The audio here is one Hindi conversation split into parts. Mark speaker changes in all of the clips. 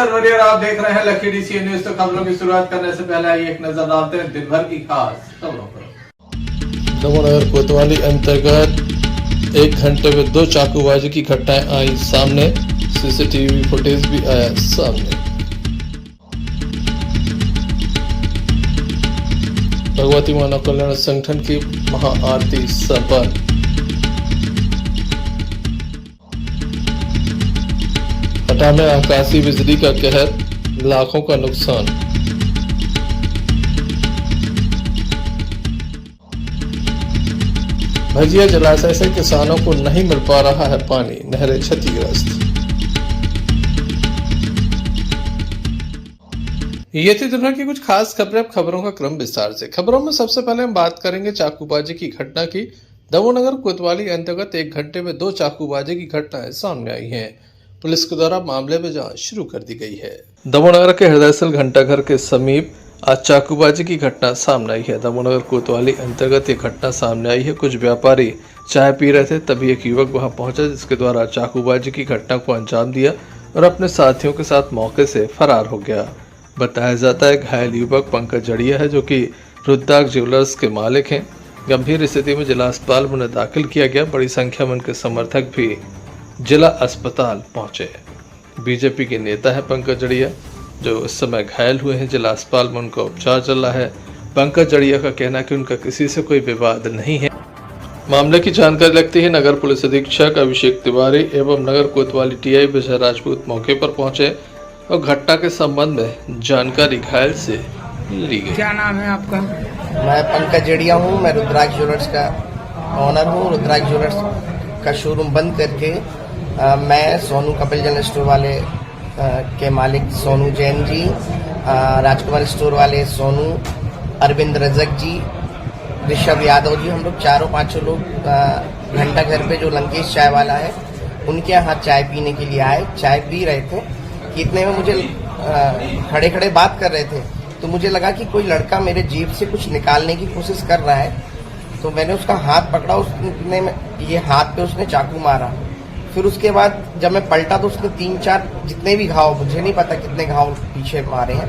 Speaker 1: सरवरियर, आप देख रहे हैं लकी डीसी न्यूज। तो खबरों की शुरुआत करने से पहले आइए एक नजर डालते हैं दिन भर की खास खबरों पर।
Speaker 2: दमोहनगर कोतवाली अंतर्गत 1 घंटे में 2 चाकूबाजी की घटनाएं आई सामने। सीसीटीवी फुटेज भी आया सामने। भगवती मानव कल्याण संगठन की महाआरती संपन्न। हटा में आकाशीय बिजली का कहर, लाखों का नुकसान। भजिया जलाशय से किसानों को नहीं मिल पा रहा है पानी, नहरें क्षतिग्रस्त। ये थी दुनिया की कुछ खास खबरें। अब खबरों का क्रम विस्तार से। खबरों में सबसे पहले हम बात करेंगे चाकूबाजी की घटना की। दमोहनगर कोतवाली अंतर्गत 1 घंटे में 2 चाकूबाजी की घटनाएं सामने आई हैं। पुलिस के द्वारा मामले में जांच शुरू कर दी गई है। दमोहनगर के हृदयस्थल घंटाघर के समीप आज चाकूबाजी की घटना सामने आई है। दमोहनगर कोतवाली अंतर्गत ये घटना सामने आई है। कुछ व्यापारी चाय पी रहे थे, तभी एक युवक वहां पहुंचा, जिसके द्वारा चाकूबाजी की घटना को अंजाम दिया और अपने साथियों के साथ मौके से फरार हो गया। बताया जाता है घायल युवक पंकज जड़िया है, जो कि रुद्राक्ष ज्वेलर्स के मालिक हैं। गंभीर स्थिति में जिला अस्पताल में उन्हें दाखिल किया गया। बड़ी संख्या में उनके समर्थक भी जिला अस्पताल पहुंचे। बीजेपी के नेता है पंकज जड़िया, जो इस समय घायल हुए हैं। जिला अस्पताल में उनका उपचार चल रहा है। पंकज जड़िया का कहना है कि उनका किसी से कोई विवाद नहीं है। मामले की जानकारी लगती है नगर पुलिस अधीक्षक अभिषेक तिवारी एवं नगर कोतवाली टीआई विजय राजपूत मौके पर पहुंचे और घटना के संबंध में जानकारी घायल से ली गई।
Speaker 3: क्या नाम है आपका?
Speaker 4: मैं पंकज जड़िया हूँ। मैं रुद्राक्ष ज्वेलर्स का ऑनर हूँ। रुद्राक्ष ज्वेलर्स का शोरूम बंद करके मैं सोनू कपिल जनरल स्टोर वाले के मालिक सोनू जैन जी, राजकुमार स्टोर वाले सोनू, अरविंद रजक जी, ऋषभ यादव जी, हम लोग 4-5 लोग घंटा घर पे जो लंकेश चाय वाला है उनके यहाँ चाय पीने के लिए आए। चाय पी रहे थे कि इतने में मुझे खड़े खड़े बात कर रहे थे, तो मुझे लगा कि कोई लड़का मेरे जेब से कुछ निकालने की कोशिश कर रहा है। तो मैंने उसका हाथ पकड़ा, उसने ये हाथ पे उसने चाकू मारा। फिर उसके बाद जब मैं पलटा तो उसने 3-4 जितने भी घाव, मुझे नहीं पता कितने घाव पीछे मारे हैं,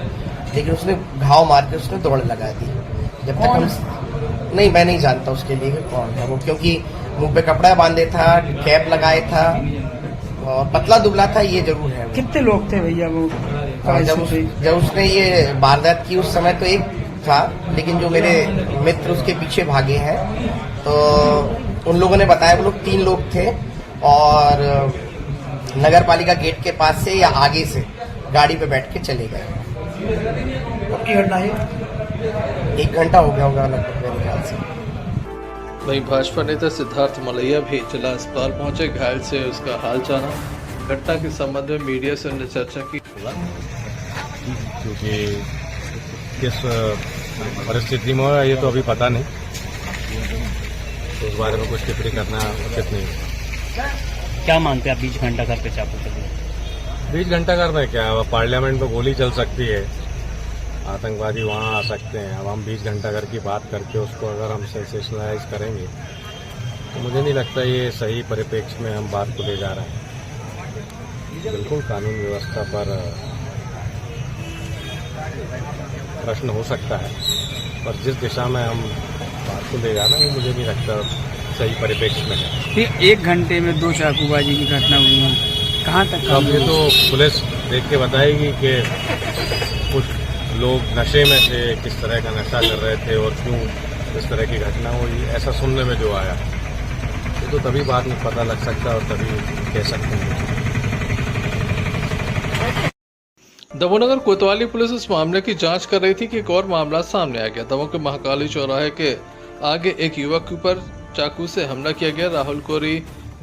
Speaker 4: लेकिन उसने घाव मार के उसने दौड़ लगा दी। जब तक हम नहीं, मैं नहीं जानता उसके लिए कौन है वो, क्योंकि मुंह पे कपड़ा बांधे था, कैप लगाए था और पतला दुबला था, ये जरूर है।
Speaker 3: कितने लोग थे भैया वो?
Speaker 4: जब उसने ये वारदात की उस समय तो एक था, लेकिन जो मेरे मित्र उसके पीछे भागे हैं, तो उन लोगों ने बताया वो लोग 3 लोग थे और नगर पालिका गेट के पास से या आगे से गाड़ी पे बैठ के चले गए।
Speaker 3: कब की घटना है?
Speaker 4: 1 घंटा हो गया होगा लगभग मेरे ख्याल से।
Speaker 2: वहीं भाजपा नेता सिद्धार्थ मलैया भी जिला अस्पताल पहुंचे। घायल से उसका हाल जाना। घटना के संबंध में मीडिया से उन्होंने चर्चा की।
Speaker 5: क्योंकि किस परिस्थिति में है ये तो अभी पता नहीं, तो उस बारे में कुछ टिप्पणी करना उचित नहीं।
Speaker 6: क्या मानते हैं आप 20 घंटा घर पे चाकू चले?
Speaker 5: 20 घंटा घर में क्या, पार्लियामेंट में गोली चल सकती है, आतंकवादी वहाँ आ सकते हैं। अब हम 20 घंटा घर की बात करके उसको अगर हम सेंसेशनलाइज करेंगे तो मुझे नहीं लगता ये सही परिप्रेक्ष्य में हम बात को ले जा रहे हैं। बिल्कुल कानून व्यवस्था पर प्रश्न हो सकता है, पर जिस दिशा में हम बात को ले जाना वो मुझे नहीं लगता सही परिप्रेक्ष्य में है।
Speaker 3: 1 घंटे में 2 चाकूबाजी की घटना हुई है, कहाँ तक?
Speaker 5: अब ये तो पुलिस देख के बताएगी कि कुछ लोग नशे में थे, किस तरह का नशा कर रहे थे और क्यों इस तरह की घटना हुई। ऐसा सुनने में जो आया ये तो तभी बाद में पता लग सकता है और तभी कह सकते हैं।
Speaker 2: दमोहनगर कोतवाली पुलिस इस मामले की जांच कर रही थी कि एक और मामला सामने आ गया। दमोह के महाकाली चौराहे के आगे एक युवक के ऊपर चाकू से हमला किया गया। राहुल कोरी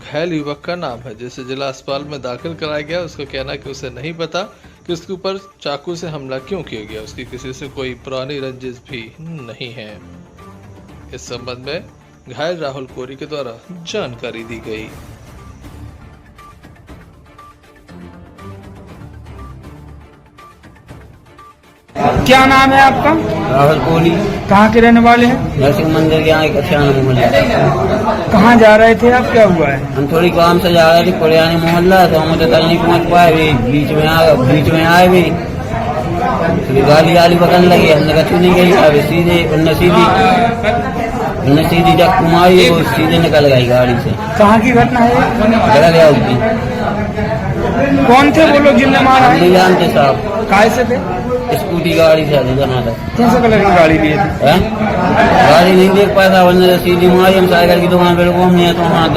Speaker 2: घायल युवक का नाम है, जिसे जिला अस्पताल में दाखिल कराया गया। उसका कहना है कि उसे नहीं पता कि उसके ऊपर चाकू से हमला क्यों किया गया। उसकी किसी से कोई पुरानी रंजिश भी नहीं है। इस संबंध में घायल राहुल कोरी के द्वारा जानकारी दी गई।
Speaker 3: क्या नाम है आपका?
Speaker 7: राहुल कोहली।
Speaker 3: कहाँ के रहने वाले हैं?
Speaker 7: नरसिंह मंदिर के यहाँ एक अचानक मोहल्ला।
Speaker 3: कहाँ जा रहे थे आप? क्या हुआ है?
Speaker 7: हम थोड़ी काम से जा रहे थे पुराने मोहल्ला, तो हम उधर तक नहीं पहुँच पाए भी, बीच में आए भी तो गाली पकड़ने लगे। हमने कहा क्यों नहीं गई? अब उन्हें सीधी जब कुमारी वो सीधे निकल गई गाड़ी से।
Speaker 3: कहाँ की घटना है?
Speaker 7: जगह गया उसकी।
Speaker 3: कौन थे वो लोग जिनने मारा?
Speaker 7: हम नहीं जानते साहब।
Speaker 3: काय से थे?
Speaker 7: स्कूटी गाड़ी से आते जाना था।
Speaker 3: कौन सा कलर की गाड़ी लिए थे?
Speaker 7: गाड़ी नहीं देख पाया था, वरना सीधी मारी। हम साइकिल की दुकान पर रुको, हमने तो वहाँ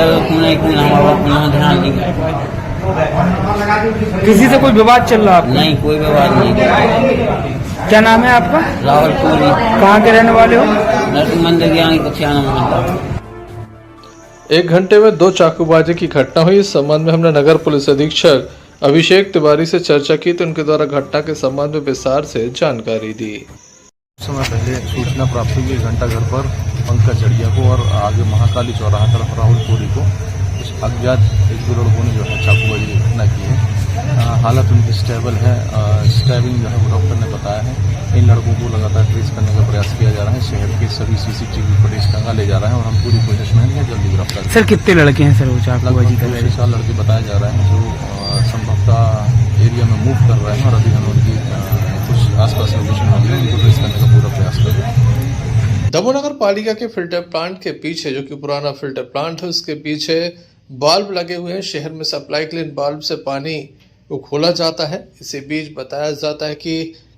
Speaker 7: ध्यान नहीं गया।
Speaker 3: किसी से कोई विवाद चल रहा है?
Speaker 7: नहीं, कोई विवाद नहीं।
Speaker 3: क्या नाम है आपका?
Speaker 7: राहुल कोहली।
Speaker 3: कहाँ के रहने वाले हो?
Speaker 7: नरसिंह मंदिर के यहाँ एक अचानक मोहल्ला।
Speaker 2: 1 घंटे में 2 चाकूबाजी की घटना हुई। इस संबंध में हमने नगर पुलिस अधीक्षक अभिषेक तिवारी से चर्चा की तो उनके द्वारा घटना के संबंध में विस्तार से जानकारी दी।
Speaker 8: समय पहले सूचना प्राप्त हुई 1 घंटा घर पर पंकज जड़िया को और आगे महाकाली चौराहा तरफ राहुल कोहली को कुछ अज्ञात 1-2 लड़कों ने जो है चाकूबाजी की घटना की है। हालत उनकी स्टेबल है। स्टैबिंग जो है वो डॉक्टर ने बताया है। इन लड़कों को लगातार ट्रेस करने का प्रयास किया जा रहा है। शहर के सभी सीसीटीवी फुटेज टंगा ले जा रहा है और हम पूरी कोशिश में हैं जल्दी गिरफ्तार।
Speaker 3: सर कितने लड़के हैं सर वो चाकूबाजी कर रहे हैं?
Speaker 8: 4 लड़के बताए जा रहे हैं जो संभवतः एरिया में मूव कर रहे हैं और अभी हम उनकी कुछ आसपास लोकेशन होगी उनको ट्रेस करने का पूरा प्रयास कर रहे हैं।
Speaker 2: दमोह नगर पालिका के फिल्टर प्लांट के पीछे, जो कि पुराना फिल्टर प्लांट है, उसके पीछे बल्ब लगे हुए हैं। शहर में सप्लाई के लिए बल्ब से पानी को खोला जाता है। इसी बीच बताया जाता है कि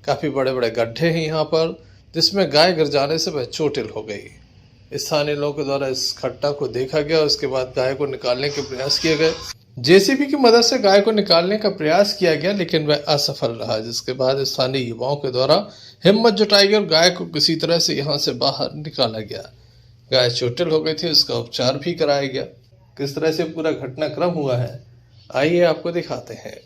Speaker 2: काफी बड़े बड़े गड्ढे हैं यहाँ पर, जिसमें गाय गिर जाने से वह चोटिल हो गई। स्थानीय लोगों के द्वारा इस घटना को देखा गया। उसके बाद गाय को निकालने के प्रयास किए गए। जेसीबी की मदद से गाय को निकालने का प्रयास किया गया, लेकिन वह असफल रहा, जिसके बाद स्थानीय युवाओं के द्वारा हिम्मत जुटाई गई और गाय को किसी तरह से यहाँ से बाहर निकाला गया। गाय चोटिल हो गई थी, उसका उपचार भी कराया गया। किस तरह से पूरा घटनाक्रम हुआ है, आइए आपको दिखाते हैं।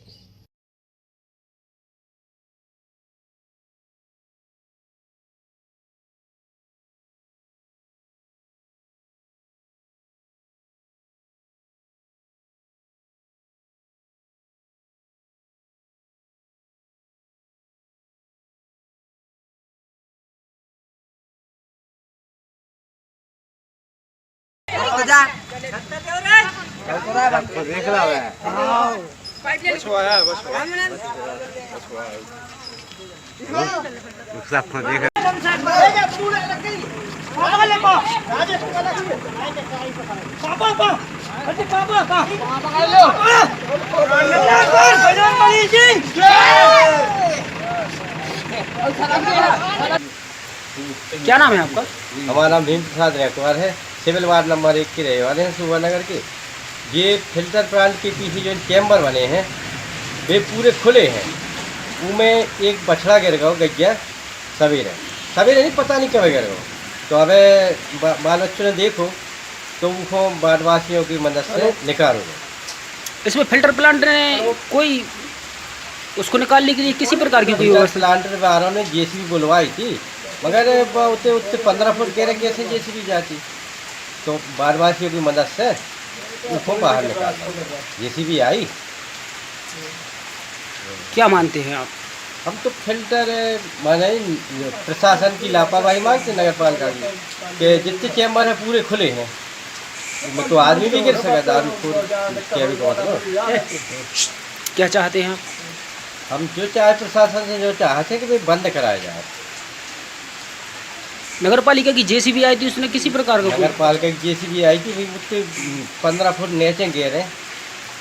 Speaker 3: क्या नाम है आपका?
Speaker 9: हमारा नाम भीम प्रसाद रेखवार है। सिविल वार्ड नंबर 1 के रहने वाले हैं, सुबह नगर के। ये फिल्टर प्लांट के पीछे जो चैम्बर बने हैं वे पूरे खुले हैं। उनमें एक बछड़ा गिर गया, गैया सवेरे नहीं, पता नहीं कब गिर गया। तो अब बाल बच्चों ने देखो तो उनको वार्डवासियों की मदद से निकालो।
Speaker 3: इसमें फिल्टर प्लांट ने कोई उसको निकालने के लिए किसी प्रकार की कोई व्यवस्था?
Speaker 9: प्लांट वालों ने जेसीबी बुलवाई थी, मगर उतने 15 फुट कह रहे कैसे जेसीबी जाती। तो वार्डवासियों की मदद से उनको बाहर निकाला, जेसीबी आई।
Speaker 3: क्या मानते हैं आप?
Speaker 9: हम तो फिल्टर माने प्रशासन की लापरवाही मानते नगर पालिका की कि जितने चैम्बर हैं पूरे खुले हैं, तो आदमी भी गिर सका दारू
Speaker 3: क्या चाहते हैं आप?
Speaker 9: हम जो चाहे प्रशासन से जो चाहते हैं कि भाई बंद कराया जाए।
Speaker 3: नगर पालिका की जेसीबी आई थी, उसने किसी प्रकार का?
Speaker 9: नगर पालिका की जेसीबी आई थी, उसके 15 फुट नीचे गिरे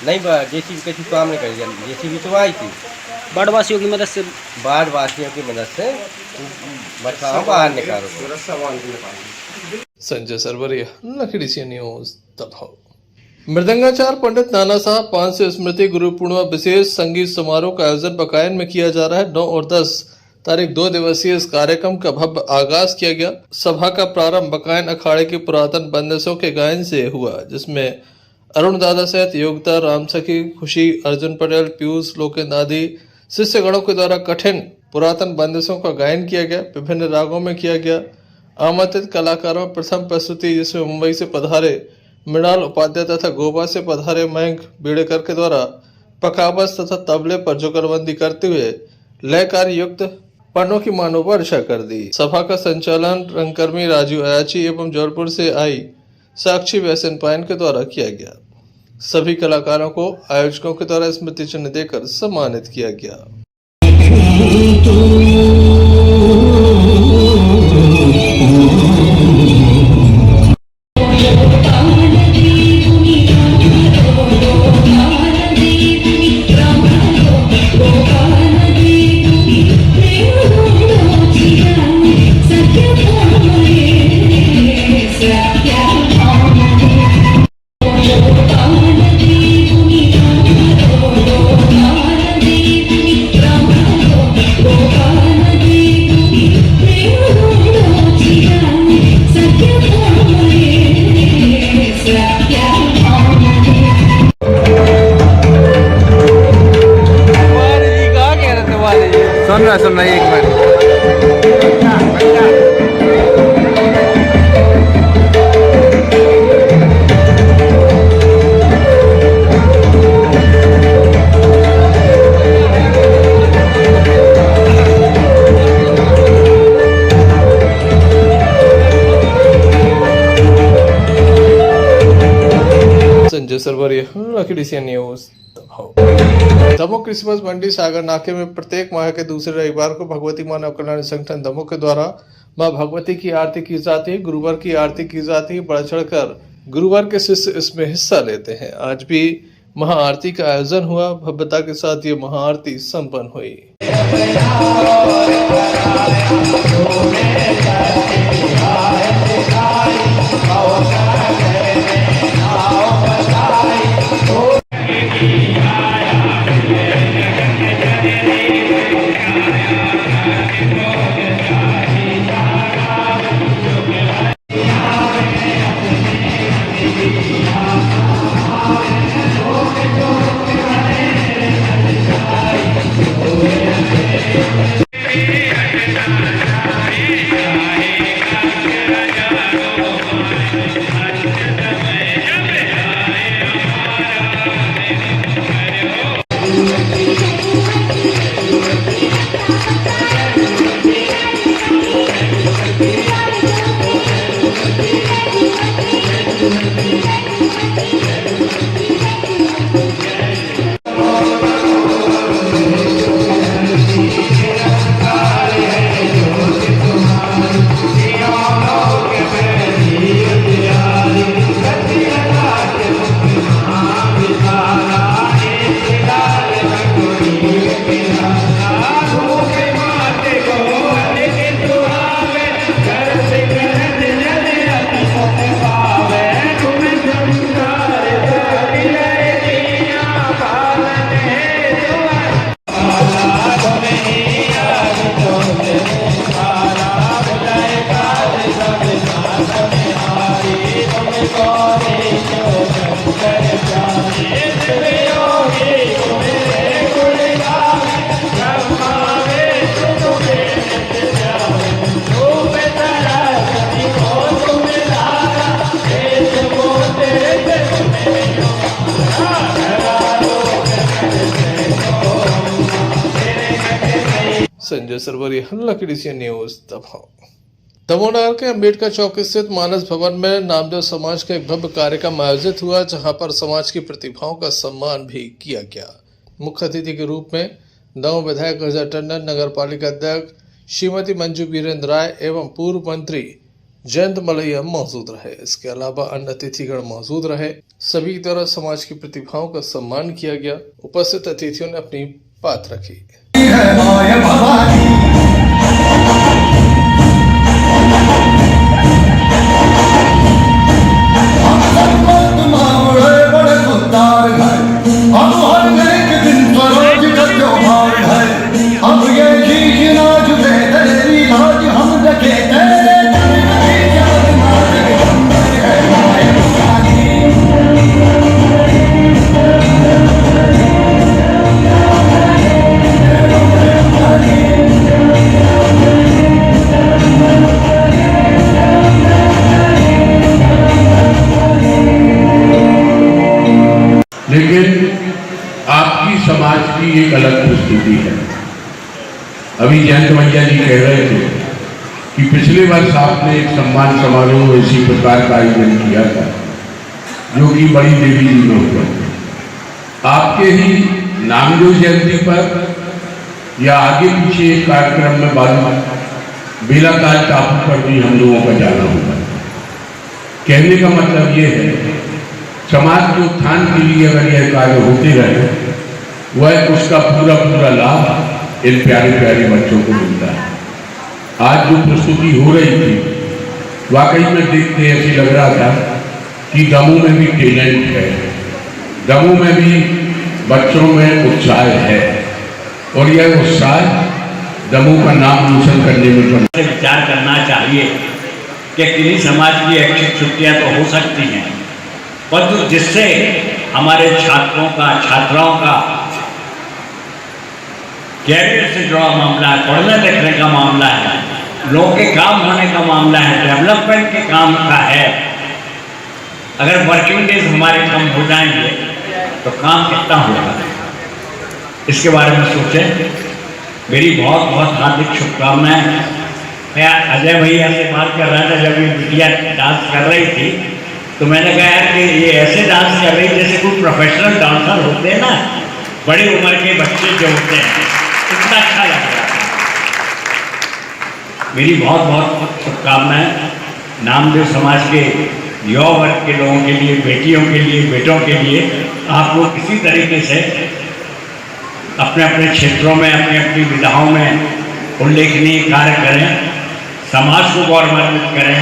Speaker 9: नहीं, जेसीबी किसी काम नहीं करी। जेसीबी तो आई थी
Speaker 3: बाढ़वासियों की मदद से,
Speaker 9: बाढ़वासियों की मदद से बचाओ, बाहर निकालो।
Speaker 2: संजय सरवरिया, लखड़ी सी न्यूज, दमोह। मृदंगाचार्य पंडित नाना साहब पांसे स्मृति गुरु पूर्णिमा विशेष संगीत समारोह का आयोजन बकायन में किया जा रहा है। 9 और 10 तारीख 2 दिवसीय इस कार्यक्रम का भव्य आगाज किया गया। सभा का प्रारंभ बकायन अखाड़े के पुरातन बंदिशों के गायन से हुआ, जिसमें अरुण दादा सहित योगिता, राम सखी, खुशी, अर्जुन पटेल, पीयूष, लोकेंद्र आदि शिष्यगणों के द्वारा कठिन पुरातन बंदिशों का गायन किया गया। विभिन्न रागों में किया गया। आमंत्रित कलाकारों में प्रथम प्रस्तुति, जिसमें मुंबई से पधारे मृणाल उपाध्याय तथा गोवा से पधारे मयंक बेड़ेकर के द्वारा पखावज तथा तबले पर जुगलबंदी करते हुए लयकार युक्त पन्नों की मानो वर्षा कर दी। सभा का संचालन रंगकर्मी राजू अयाची एवं जौनपुर से आई साक्षी वैसन पायन के द्वारा किया गया। सभी कलाकारों को आयोजकों के द्वारा स्मृति चिन्ह देकर सम्मानित किया गया।
Speaker 4: सुन रहा एक मिनट।
Speaker 2: संजय सरवरिया, लखीडीसी न्यूज। दमोह क्रिसमस मंडी सागर नाके में प्रत्येक माह के दूसरे रविवार को भगवती मानव कल्याण संगठन दमोह के द्वारा मां भगवती की आरती की जाती है। गुरुवार की आरती की जाती है। बढ़ चढ़कर गुरुवार के शिष्य इसमें हिस्सा लेते हैं। आज भी महाआरती का आयोजन हुआ। भव्यता के साथ ये महाआरती संपन्न हुई। संजय सरवरिया, लखीडीसी न्यूज। दमोह नगर के अम्बेडकर चौक स्थित मानस भवन में नामदेव समाज का एक भव्य कार्यक्रम आयोजित हुआ, जहां पर समाज की प्रतिभाओं का सम्मान भी किया गया। मुख्य अतिथि के रूप में दमोह विधायक अजय टंडन, नगर पालिका अध्यक्ष श्रीमती मंजू वीरेंद्र राय एवं पूर्व मंत्री जयंत मलैया मौजूद रहे। इसके अलावा अन्य अतिथिगण मौजूद रहे। सभी की तरह समाज की प्रतिभाओं का सम्मान किया गया। उपस्थित अतिथियों ने अपनी बात रखी।
Speaker 10: लेकिन आपकी समाज की एक अलग प्रस्तुति है। अभी जयंत भैया जी कह रहे थे कि पिछले वर्ष आपने एक सम्मान समारोह इसी प्रकार का आयोजन किया था जो कि बड़ी देवी जी में हुआ। आपके ही नामदेव जयंती पर या आगे पीछे एक कार्यक्रम में बाद बेलाताल टापू पर भी हम लोगों का जाना होगा। कहने का मतलब ये है समाज के उत्थान के लिए अगर यह कार्य होते रहे वह उसका पूरा पूरा लाभ इन प्यारे प्यारे बच्चों को मिलता है। आज जो प्रस्तुति हो रही थी वाकई में देखते ऐसे लग रहा था कि दमोह में भी टैलेंट है, दमोह में भी बच्चों में उत्साह है और यह उत्साह दमोह का नाम रोशन करने में
Speaker 11: विचार करना चाहिए कि किन्हीं समाज की ऐच्छिक छुट्टियां तो हो सकती हैं, परंतु जिससे हमारे छात्रों का छात्राओं का कैरियर से जुड़ा मामला है, पढ़ने लिखने का मामला है, लोगों के काम होने का मामला है, डेवलपमेंट के काम का है। अगर वर्किंग डेज हमारे कम हो जाएंगे तो काम कितना होगा, इसके बारे में सोचें। मेरी बहुत बहुत हार्दिक शुभकामनाएं। मैं अजय भैया से बात कर रहा था जब ये बिटिया डांस कर रही थी तो मैंने कहा यार कि ये ऐसे डांस कर रही जैसे कोई प्रोफेशनल डांसर होते हैं ना, बड़ी उम्र के बच्चे जो होते हैं, इतना अच्छा लग रहा था। मेरी बहुत बहुत शुभकामनाएं नामदेव समाज के युवा वर्ग के लोगों के लिए, बेटियों के लिए, बेटों के लिए। आप लोग किसी तरीके से अपने अपने क्षेत्रों में, अपनी अपनी विधाओं में उल्लेखनीय कार्य करें, समाज को गौरवान्वित करें,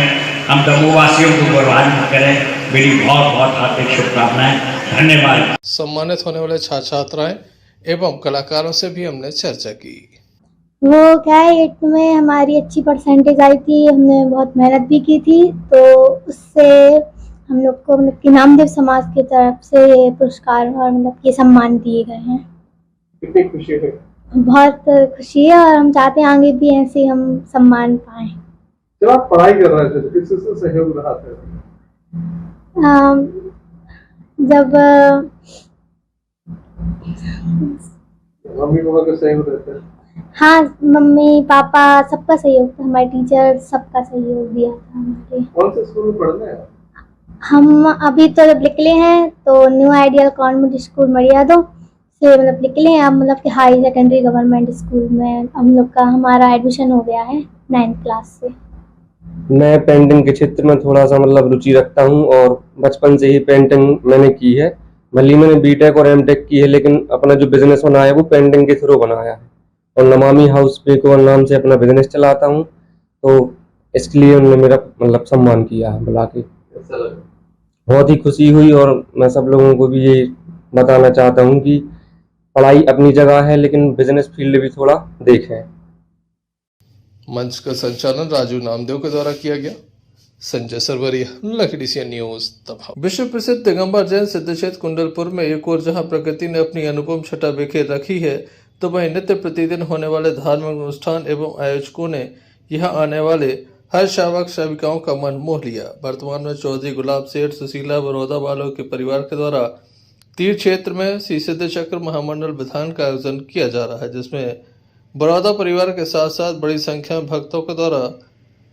Speaker 11: हम दमोहवासियों को गौरवान्वित करें। मेरी बहुत बहुत हार्दिक शुभकामनाएं। धन्यवाद।
Speaker 2: सम्मानित होने वाले छात्र छात्राएं एवं कलाकारों से भी हमने चर्चा की।
Speaker 12: वो क्या है, 8th में हमारी अच्छी परसेंटेज आई थी, हमने बहुत मेहनत भी की थी, तो उससे हम लोग को मतलब कि नामदेव समाज की तरफ से पुरस्कार और मतलब ये सम्मान दिए गए हैं।
Speaker 1: कितनी खुशी है?
Speaker 12: बहुत खुशी है और हम चाहते हैं आगे भी ऐसे हम सम्मान पाएं।
Speaker 1: जब आप पढ़ाई कर रहे थे तो किस से सहयोग रहा था?
Speaker 12: जब
Speaker 1: मम्मी पापा का सहयोग रहता है?
Speaker 12: हाँ, मम्मी पापा सबका सहयोग था, हमारे टीचर सबका सहयोग दिया था हमारे।
Speaker 1: कौन से स्कूल में पढ़ना है?
Speaker 12: हम अभी तो जब निकले हैं तो न्यू आइडियल कॉन्वेंट स्कूल मरियादो से मतलब निकले हैं। अब मतलब कि हाई सेकेंडरी गवर्नमेंट स्कूल में हम लोग का हमारा एडमिशन हो गया है 9th क्लास से।
Speaker 9: मैं पेंटिंग के क्षेत्र में थोड़ा सा मतलब रुचि रखता हूं और बचपन से ही पेंटिंग मैंने की है। भले मैंने बीटेक और एमटेक की है, लेकिन अपना जो बिजनेस बनाया है वो पेंटिंग के थ्रू बनाया है और नमामि हाउस पे नाम से अपना बिजनेस चलाता हूं, तो इसके लिए उन्होंने मेरा मतलब सम्मान किया है बुला के। बहुत ही खुशी हुई और मैं सब लोगों को भी ये बताना चाहता हूं कि पढ़ाई अपनी जगह है लेकिन बिजनेस फील्ड भी थोड़ा देखें।
Speaker 2: मंच का संचालन राजू नामदेव के द्वारा किया गया। संजय सरवरिया, लखीडीसी सीएन न्यूज दमोह। विश्व प्रसिद्ध दिगंबर जैन सिद्ध क्षेत्र कुंडलपुर में एक और जहां प्रकृति ने अपनी अनुपम छटा बिखेर रखी है, तो वहीं नित्य प्रतिदिन होने वाले धार्मिक अनुष्ठान एवं आयोजकों ने यहाँ आने वाले हर श्रावक श्राविकाओं का मन मोह लिया। वर्तमान में चौधरी गुलाब सेठ सुशीला बड़ौदा वालों के परिवार के द्वारा तीर्थ क्षेत्र में श्री सिद्ध चक्र महामंडल विधान का आयोजन किया जा रहा है, जिसमें बड़ौदा परिवार के साथ साथ बड़ी संख्या में भक्तों के द्वारा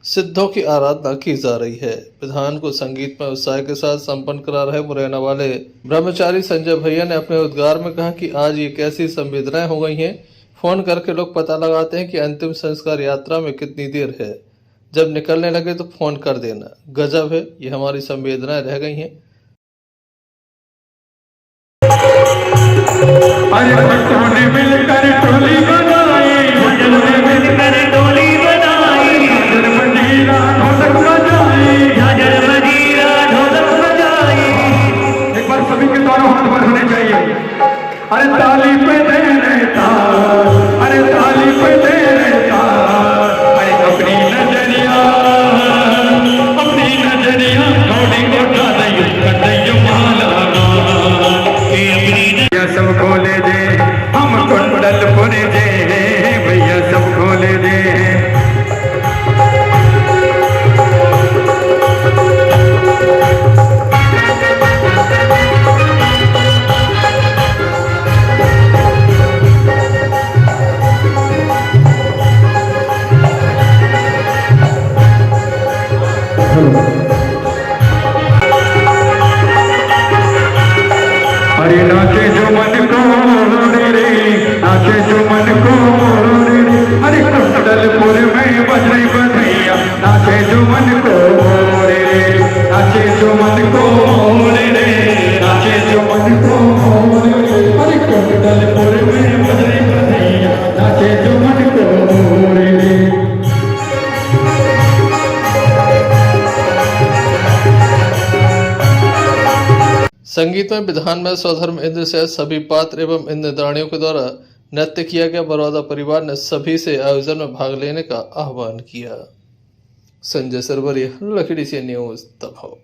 Speaker 2: सिद्धों की आराधना की जा रही है। विधान को संगीत में उत्साह के साथ संपन्न करा रहे मुरैना वाले ब्रह्मचारी संजय भैया ने अपने उद्गार में कहा कि आज ये कैसी संवेदनाएं हो गई हैं। फोन करके लोग पता लगाते हैं कि अंतिम संस्कार यात्रा में कितनी देर है, जब निकलने लगे तो फोन कर देना। गजब है, ये हमारी संवेदनाएं रह गई हैं।
Speaker 13: मिलकर टोली बनाई, मिलकर टोली बनाई, ढोलक बजाई, झांझर मजीरा ढोलक बजाई। एक बार सभी के दोनों हाथ पर होने चाहिए। अरे ताली पे दे रहे ताल, अरे ताली पे दे रहे ताल। अरे अपनी नजरिया थोड़ी उठा दे कदयु माला के अपनी सब खोले दे, हम कुंडलपुर जे भैया सब खोले दे। अरे नाचे जो मन को रे, नाचे जो मन को रे, अरे कुंडलपुर में बज रही बधैया, नाचे जो मन को रे, नाचे जो मन को रे, नाचे जो मन को रे, अरे कुंडलपुर में बज रही बधैया, नाचे जो मन को रे।
Speaker 2: संगीत में विधान में स्वधर्म इंद्र से सभी पात्र एवं इंद्राणियों के द्वारा नृत्य किया गया। बरौदा परिवार ने सभी से आयोजन में भाग लेने का आह्वान किया। संजय सरवरिया, लखड़ी से न्यूज दबाव।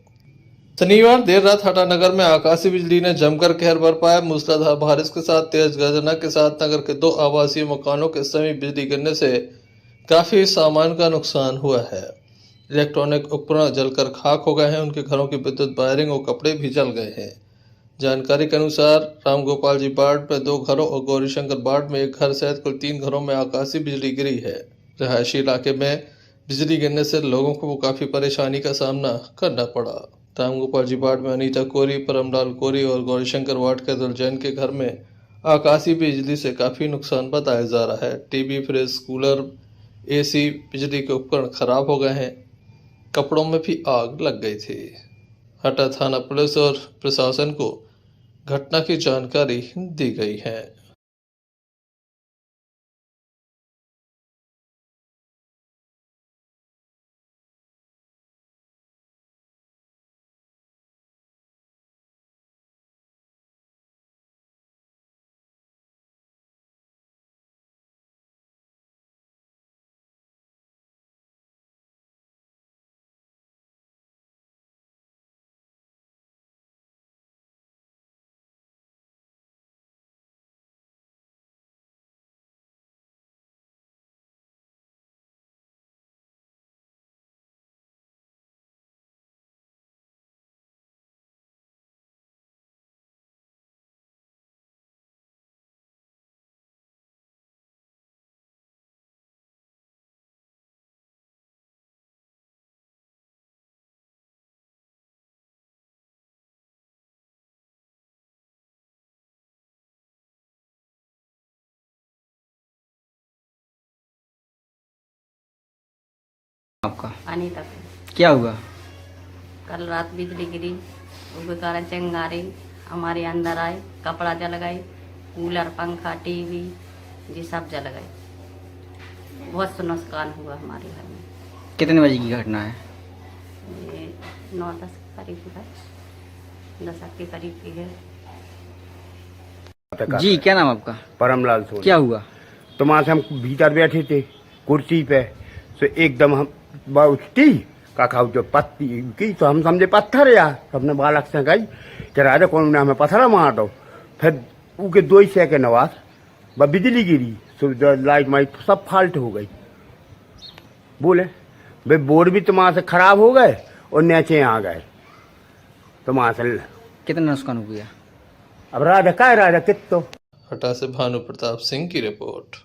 Speaker 2: शनिवार देर रात हटानगर में आकाशीय बिजली ने जमकर कहर बरपाया। मूसलाधार बारिश के साथ तेज गर्जना के साथ नगर के 2 आवासीय मकानों के समीप बिजली गिरने से काफी सामान का नुकसान हुआ है। इलेक्ट्रॉनिक उपकरण जलकर खाक हो गए हैं। उनके घरों की विद्युत वायरिंग और कपड़े भी जल गए हैं। जानकारी के अनुसार रामगोपाल जी वार्ड में 2 घरों और गौरीशंकर वार्ड में 1 घर सहित कुल 3 घरों में आकाशीय बिजली गिरी है। रिहायशी इलाके में बिजली गिरने से लोगों को काफी परेशानी का सामना करना पड़ा। रामगोपाल जी वार्ड में अनीता कोरी, परमलाल कोरी और गौरीशंकर वार्ड के अतुल जैन के घर में आकाशीय बिजली से काफी नुकसान बताया जा रहा है। टीवी, फ्रिज, कूलर, एसी, बिजली के उपकरण खराब हो गए हैं। कपड़ों में भी आग लग गई थी। हटा थाना पुलिस और प्रशासन को घटना की जानकारी दी गई है।
Speaker 3: आपका
Speaker 14: अनीता
Speaker 3: क्या हुआ?
Speaker 14: कल रात बिजली गिरी, उसके कारण चिंगारी हमारे अंदर आए, कपड़ा जल गए, कूलर, पंखा, टीवी जी सब जल गए। बहुत नुकसान हुआ हमारे घर में।
Speaker 3: कितने बजे की घटना है?
Speaker 14: ये 9-10 के करीब है, 10 के करीब की है।
Speaker 3: जी, क्या नाम आपका?
Speaker 15: परमलाल सोनी।
Speaker 3: क्या हुआ?
Speaker 15: तो वहां से हम भीतर बैठे थे कुर्सी पे, तो एकदम हम उठती का खाऊ जो पत्ती की, तो हम समझे पत्थर यार। हमने बालक से गई कि राजा कौन ने हमें पत्थर मार दो। फिर उनके 2 सेकंड बाद बिजली गिरी, तो लाइट माइट सब फाल्ट हो गई। बोले भाई बोर्ड भी तुम्हारा से खराब हो गए और नीचे आ गए। तो वहां से
Speaker 3: कितना नुकसान हो गया?
Speaker 15: अब राजा कितो।
Speaker 2: हटा से भानु प्रताप सिंह की रिपोर्ट।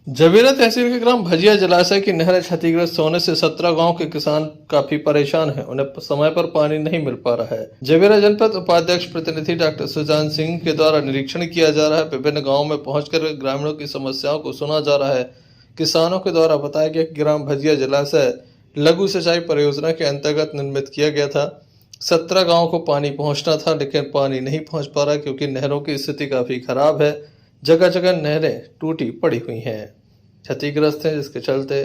Speaker 2: जवेरा तहसील के ग्राम भजिया जलाशय की नहरें क्षतिग्रस्त होने से 17 गांव के किसान काफी परेशान हैं। उन्हें समय पर पानी नहीं मिल पा रहा है। जवेरा जनपद उपाध्यक्ष प्रतिनिधि डॉक्टर सुजान सिंह के द्वारा निरीक्षण किया जा रहा है। विभिन्न गाँव में पहुंचकर ग्रामीणों की समस्याओं को सुना जा रहा है। किसानों के द्वारा बताया गया कि ग्राम भजिया जलाशय लघु सिंचाई परियोजना के अंतर्गत निर्मित किया गया था। 17 गाँव को पानी पहुँचना था, लेकिन पानी नहीं पहुँच पा रहा क्योंकि नहरों की स्थिति काफी खराब है। जगह जगह नहरें टूटी पड़ी हुई हैं, क्षतिग्रस्त हैं, जिसके चलते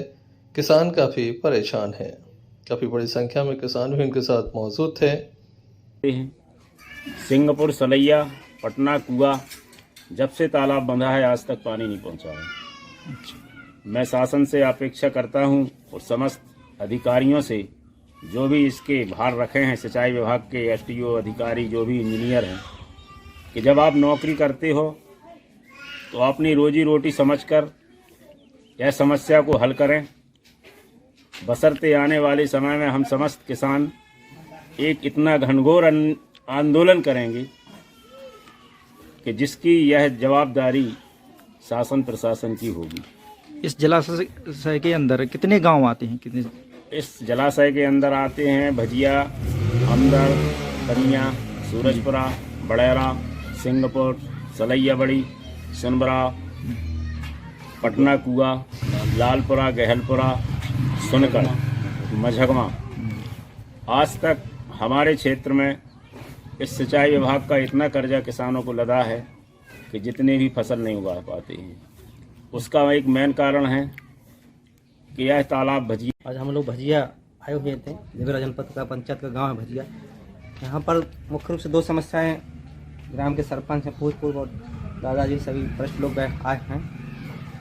Speaker 2: किसान काफी परेशान हैं। काफी बड़ी संख्या में किसान भी उनके साथ मौजूद थे।
Speaker 16: सिंगापुर, सलैया, पटना, कुआ, जब से तालाब बंधा है आज तक पानी नहीं पहुंचा है। मैं शासन से अपेक्षा करता हूं और समस्त अधिकारियों से, जो भी इसके भार रखे हैं, सिंचाई विभाग के एसटीओ अधिकारी, जो भी इंजीनियर हैं, कि जब आप नौकरी करते हो तो अपनी रोजी रोटी समझकर यह समस्या को हल करें। बशर्ते आने वाले समय में हम समस्त किसान एक इतना घनघोर आंदोलन करेंगे कि जिसकी यह जवाबदारी शासन प्रशासन की होगी।
Speaker 17: इस जलाशय के अंदर कितने गांव आते हैं? कितने?
Speaker 16: इस जलाशय के अंदर आते हैं भजिया, अमदर, कनिया, सूरजपुरा, बड़ेरा, सिंगापुर, सलैया बड़ी, सुनबरा, पटना कुआ, लालपुरा, गहलपुरा, सुनकर, मझगमा। आज तक हमारे क्षेत्र में इस सिंचाई विभाग का इतना कर्जा किसानों को लदा है कि जितने भी फसल नहीं उगा पाते हैं। उसका एक मेन कारण है कि यह तालाब भजिया।
Speaker 17: आज हम लोग भजिया आए हुए थे, देवरा जनपद का पंचायत का गांव है भजिया। यहाँ पर मुख्य रूप से दो समस्याएं ग्राम के सरपंच हैं, पूर्व और दादाजी सभी वरिष्ठ लोग आए हैं।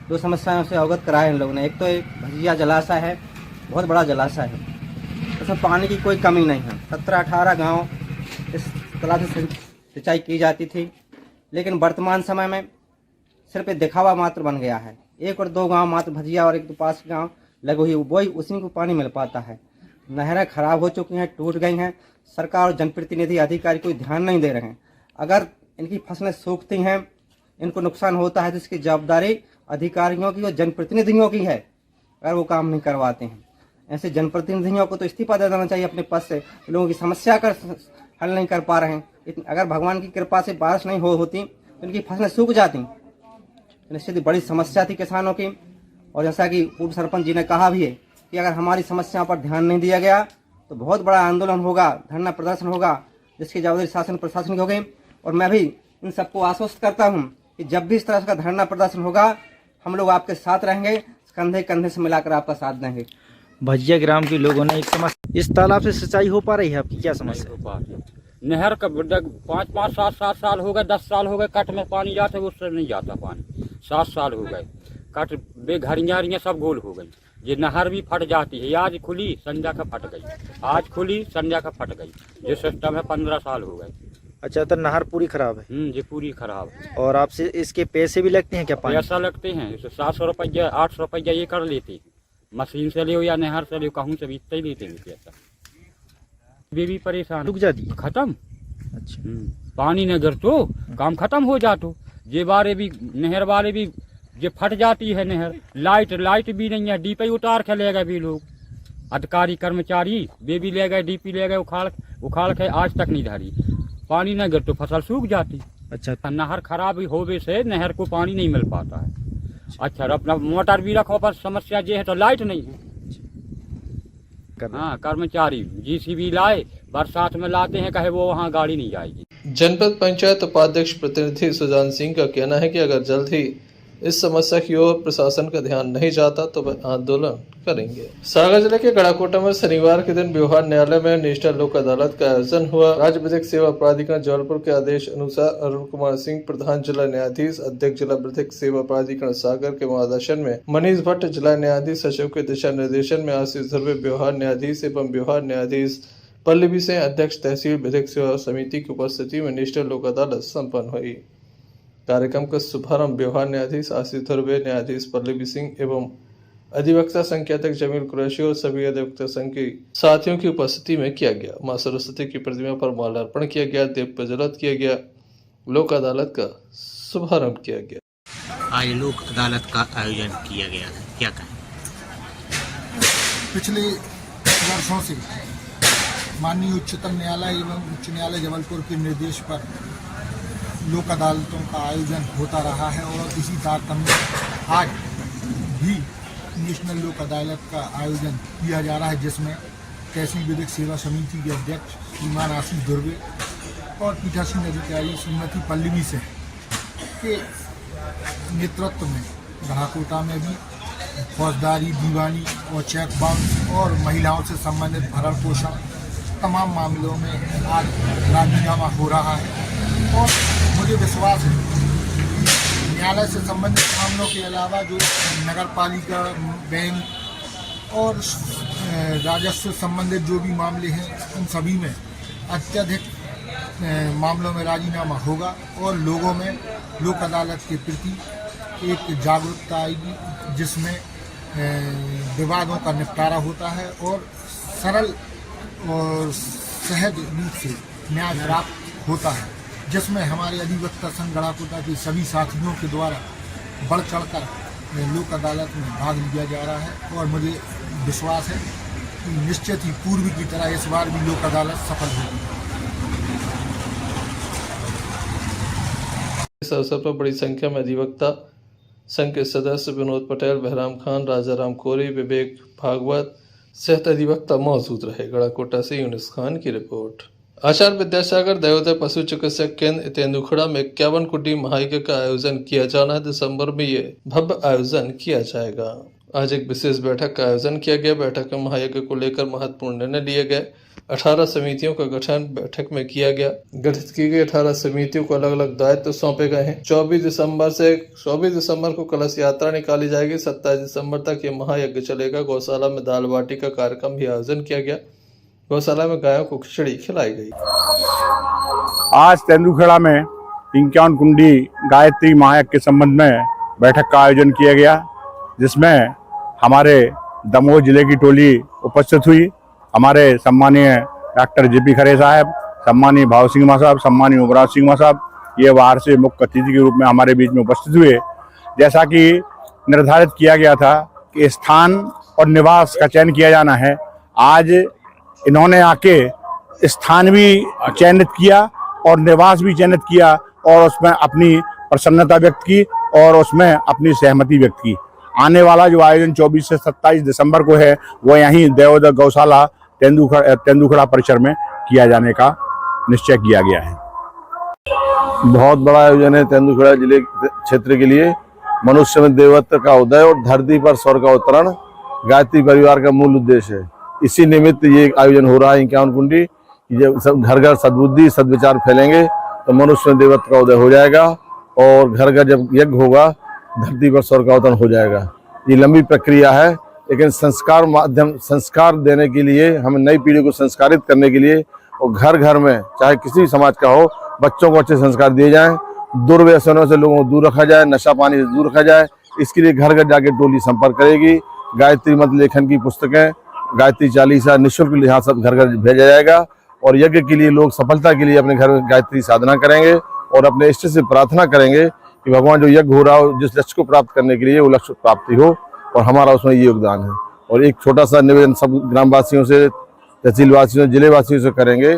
Speaker 17: दो समस्याओं से अवगत कराए इन लोगों ने। एक तो एक भजिया जलाशय है, बहुत बड़ा जलाशय है, उसमें पानी की कोई कमी नहीं है। 17-18 गाँव इस तालाब से सिंचाई की जाती थी, लेकिन वर्तमान समय में सिर्फ एक दिखावा मात्र बन गया है। 1 और 2 गांव मात्र भजिया और 1-2 पास गांव लगे हुए, वही उसी को पानी मिल पाता है। नहरें खराब हो चुकी हैं, टूट गई हैं। सरकार और जनप्रतिनिधि अधिकारी कोई ध्यान नहीं दे रहे हैं। अगर इनकी फसलें सूखती हैं, इनको नुकसान होता है, तो इसकी जवाबदारी अधिकारियों की और जनप्रतिनिधियों की है, अगर वो काम नहीं करवाते हैं। ऐसे जनप्रतिनिधियों को तो इस्तीफा दे देना चाहिए अपने पद से। लोगों की समस्या का हल नहीं कर पा रहे हैं। अगर भगवान की कृपा से बारिश नहीं होती तो इनकी फसलें सूख जाती। निश्चित ही बड़ी समस्या थी किसानों की। और जैसा कि पूर्व सरपंच जी ने कहा भी है कि अगर हमारी समस्या पर ध्यान नहीं दिया गया तो बहुत बड़ा आंदोलन होगा, धरना प्रदर्शन होगा, जिसकी जवाबदारी शासन प्रशासन की होगी। और मैं भी इन सबको आश्वस्त करता हूँ कि जब भी इस तरह का धरना प्रदर्शन होगा, हम लोग आपके साथ रहेंगे, कंधे कंधे से मिलाकर आपका साथ देंगे।
Speaker 18: भजिया ग्राम के लोगों ने एक समस्या, इस तालाब से सिंचाई हो पा रही है, आपकी क्या समस्या?
Speaker 3: नहर का 5-5, 7-7 साल हो गए, 10 साल हो गए, कट में पानी जाता है, उससे नहीं जाता पानी। 7 साल हो गए, कट बेघरियाँ सब गोल हो गई। ये नहर भी फट जाती है। आज खुली संध्या का फट गई, आज खुली संध्या का फट गई। ये सिस्टम है, 15 साल हो गए।
Speaker 18: अच्छा, तो नहर पूरी खराब है?
Speaker 3: ये पूरी खराब है।
Speaker 18: और आपसे इसके पैसे भी लगते हैं क्या? पानी
Speaker 3: पैसा लगते हैं, 700 रुपया 800 रुपया ये कर लेते हैं। मशीन से ले या नहर से ले, कहूँ से भी इतना ही लेते हैं पैसा। भी परेशान,
Speaker 18: रुक जाती
Speaker 3: खत्म।
Speaker 18: अच्छा,
Speaker 3: पानी न गिर तो काम खत्म हो जातो। ये बारे भी नहर वाले भी ये फट जाती है नहर। लाइट भी नहीं है, डीपी उतार के ले गए भी लोग, अधिकारी कर्मचारी वे भी ले गए, डीपी ले गए, उखाड़ के आज तक नहीं धारी। पानी न गिर तो फसल सूख जाती।
Speaker 18: अच्छा,
Speaker 3: नहर खराब होने से नहर को पानी नहीं मिल पाता है। अच्छा, अपना मोटर भी रखो, पर समस्या ये है तो लाइट नहीं है। हाँ, कर्मचारी जीसीबी लाए, बरसात में लाते हैं, कहे वो वहाँ गाड़ी नहीं जाएगी।
Speaker 2: जनपद पंचायत उपाध्यक्ष प्रतिनिधि सुजान सिंह का कहना है कि अगर जल्द ही इस समस्या की ओर प्रशासन का ध्यान नहीं जाता तो वह आंदोलन करेंगे। सागर जिले के गड़ाकोटा में शनिवार के दिन व्यवहार न्यायालय में नेशनल लोक अदालत का आयोजन हुआ। राज्य विधिक सेवा प्राधिकरण जबलपुर के आदेश अनुसार अरुण कुमार सिंह, प्रधान जिला न्यायाधीश, अध्यक्ष जिला विधिक सेवा प्राधिकरण सागर के मार्गदर्शन में मनीष भट्ट, जिला न्यायाधीश सचिव के दिशा निर्देशन में आशीष ध्रुवे, व्यवहार न्यायाधीश एवं व्यवहार न्यायाधीश पल्लवी सिंह, अध्यक्ष तहसील विधिक सेवा समिति की उपस्थिति में नेशनल लोक अदालत संपन्न हुई। कार्यक्रम का शुभारंभ व्यवहार न्यायाधीश आशीष ध्रुवे, न्यायाधीश पल्लवी सिंह एवं अधिवक्ता संख्यातक जमील कुरैशी और सभी अधिवक्ता संघ के साथियों की उपस्थिति में किया गया। मां सरस्वती की प्रतिमा पर माल्यार्पण किया गया, दीप प्रज्वलित किया गया, लोक अदालत का शुभारंभ किया गया।
Speaker 19: आज लोक अदालत का आयोजन किया गया है, क्या कहें?
Speaker 20: पिछले वर्षों से माननीय उच्चतम न्यायालय एवं उच्च न्यायालय जबलपुर के निर्देश पर लोक अदालतों का आयोजन होता रहा है और इसी तारतम्य में आज भी नेशनल लोक अदालत का आयोजन किया जा रहा है, जिसमें तहसील विधिक सेवा समिति के अध्यक्ष श्रीमान आशीष ध्रुवे और पीठासीन अधिकारी श्रीमती पल्लवी सिंह के नेतृत्व में गढ़ाकोटा में भी फौजदारी, दीवानी और चेक बाउंस और महिलाओं से संबंधित भरण पोषण तमाम मामलों में आज राजीनामा हो रहा है। और मुझे विश्वास है कि न्यायालय से संबंधित मामलों के अलावा जो नगर पालिका, बैंक और राजस्व से संबंधित जो भी मामले हैं, उन सभी में अत्यधिक मामलों में राजीनामा होगा और लोगों में लोक अदालत के प्रति एक जागरूकता आएगी, जिसमें विवादों का निपटारा होता है और सरल और सहज रूप से न्याय प्राप्त होता है, जिसमें हमारे अधिवक्ता संघ गढ़ाकोटा के सभी साथियों के द्वारा बढ़ चढ़कर लोक अदालत में भाग लिया जा रहा है। और मुझे विश्वास है कि निश्चित ही पूर्व की तरह इस बार भी लोक अदालत सफल होगी।
Speaker 2: इस अवसर पर बड़ी संख्या में अधिवक्ता संघ के सदस्य विनोद पटेल, बहराम खान, राजाराम कोरी, विवेक भागवत सहित अधिवक्ता मौजूद रहे। गढ़ाकोटा से यूनिस खान की रिपोर्ट। आचार्य विद्यासागर दयोदय पशु चिकित्सक केंद्र तेंदुखड़ा में 51 कुटी महायज्ञ का आयोजन किया जाना है। दिसंबर में ये भव्य आयोजन किया जाएगा। आज एक विशेष बैठक का आयोजन किया गया। बैठक में महायज्ञ को लेकर महत्वपूर्ण निर्णय लिए गए। 18 समितियों का गठन बैठक में किया गया। गठित की गई 18 समितियों को अलग अलग दायित्व सौंपे गए हैं। 24 दिसंबर को कलश यात्रा निकाली जाएगी। 27 दिसंबर तक ये महायज्ञ चलेगा। गौशाला में दाल बाटी का कार्यक्रम भी आयोजन किया गया। गौशाला में गायों को खिचड़ी खिलाई गई।
Speaker 15: आज तेंदुखेड़ा में 51 कुंडी गायत्री महायज्ञ के संबंध में बैठक का आयोजन किया गया, जिसमें हमारे दमोह जिले की टोली उपस्थित हुई। हमारे सम्मानीय डॉक्टर JP खरे साहब, सम्मानीय भाव सिंह मां साहब, सम्मानीय युवराज सिंह मां साहब ये बाहर से मुख्य अतिथि के रूप में हमारे बीच में उपस्थित हुए। जैसा कि निर्धारित किया गया था कि स्थान और निवास का चयन किया जाना है, आज इन्होंने आके स्थान भी चयनित किया और निवास भी चयनित किया और उसमें अपनी प्रसन्नता व्यक्त की और उसमें अपनी सहमति व्यक्त की। आने वाला जो आयोजन 24 से 27 दिसंबर को है वो यहीं दयोदय गौशाला तेंदुखड़ा परिसर में किया जाने का निश्चय किया गया है।
Speaker 8: बहुत बड़ा आयोजन है तेंदुखेड़ा जिले क्षेत्र के लिए। मनुष्य में देवत्व का उदय और धरती पर स्वर का अवतरण गायत्री परिवार का मूल उद्देश्य है। इसी निमित्त ये आयोजन हो रहा है 51 कुंडी। जब सब घर घर सद्बुद्धि सद्विचार फैलेंगे तो मनुष्य में देवत्व का उदय हो जाएगा और घर घर जब यज्ञ होगा धरती पर स्वर का अवतरण हो जाएगा। ये लंबी प्रक्रिया है, लेकिन संस्कार देने के लिए, हमें नई पीढ़ी को संस्कारित करने के लिए और घर घर में चाहे किसी भी समाज का हो, बच्चों को अच्छे संस्कार दिए जाएं, दुर्व्यसनों से लोगों को दूर रखा जाए, नशा पानी से दूर रखा जाए। इसके लिए घर घर जाके टोली संपर्क करेगी। गायत्री मंत्र लेखन की पुस्तकें, गायत्री चालीसा निःशुल्क यहाँ सब घर घर भेजा जाएगा और यज्ञ के लिए लोग सफलता के लिए अपने घर में गायत्री साधना करेंगे और अपने इष्ट से प्रार्थना करेंगे कि भगवान जो यज्ञ हो रहा हो जिस लक्ष्य को प्राप्त करने के लिए वो लक्ष्य प्राप्ति हो और हमारा उसमें ये योगदान है। और एक छोटा सा निवेदन सब ग्रामवासियों से, तहसील वासियों, जिले वासियों से करेंगे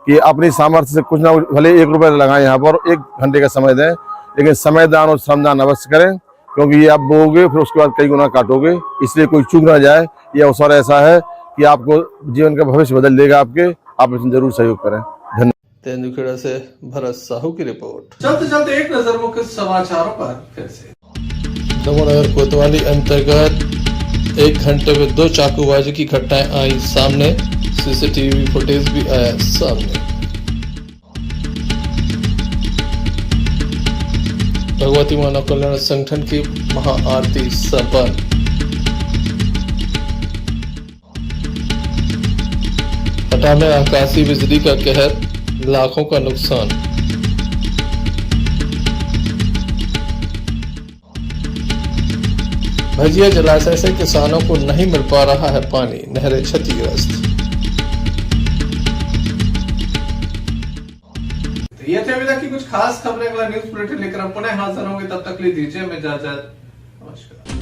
Speaker 8: कि अपनी सामर्थ्य से कुछ ना भले 1 रुपये लगाएं यहाँ पर, 1 घंटे का समय दें, लेकिन समय दान और श्रमदान अवश्य करें, क्योंकि ये आप बोओगे फिर उसके बाद कई गुना काटोगे। इसलिए कोई चूक ना जाए। ये अवसर ऐसा है कि आपको जीवन का भविष्य बदल देगा आपके। आप इसमें जरूर सहयोग करें। धन्यवाद।
Speaker 2: तेंदुखेड़ा से भरत साहू की रिपोर्ट।
Speaker 1: चलते एक नजर मुख्य समाचारों पर फिर से।
Speaker 2: दमोह नगर कोतवाली अंतर्गत 1 घंटे में 2 चाकूबाजी की घटनाएं आई सामने। CCTV फुटेज भी आया सामने। भगवती मानव कल्याण संगठन की महाआरती संपन्न। हटा में आकाशीय बिजली का कहर, लाखों का नुकसान। भजिया जलाशय से किसानों को नहीं मिल पा रहा है पानी, नहरें क्षतिग्रस्त।
Speaker 1: ये थे अभी तक की कुछ खास खबरें। अगला न्यूज बुलेटिन लेकर हम पुनः हाजिर होंगे। तब तक के लिए दीजिए इजाजत। नमस्कार।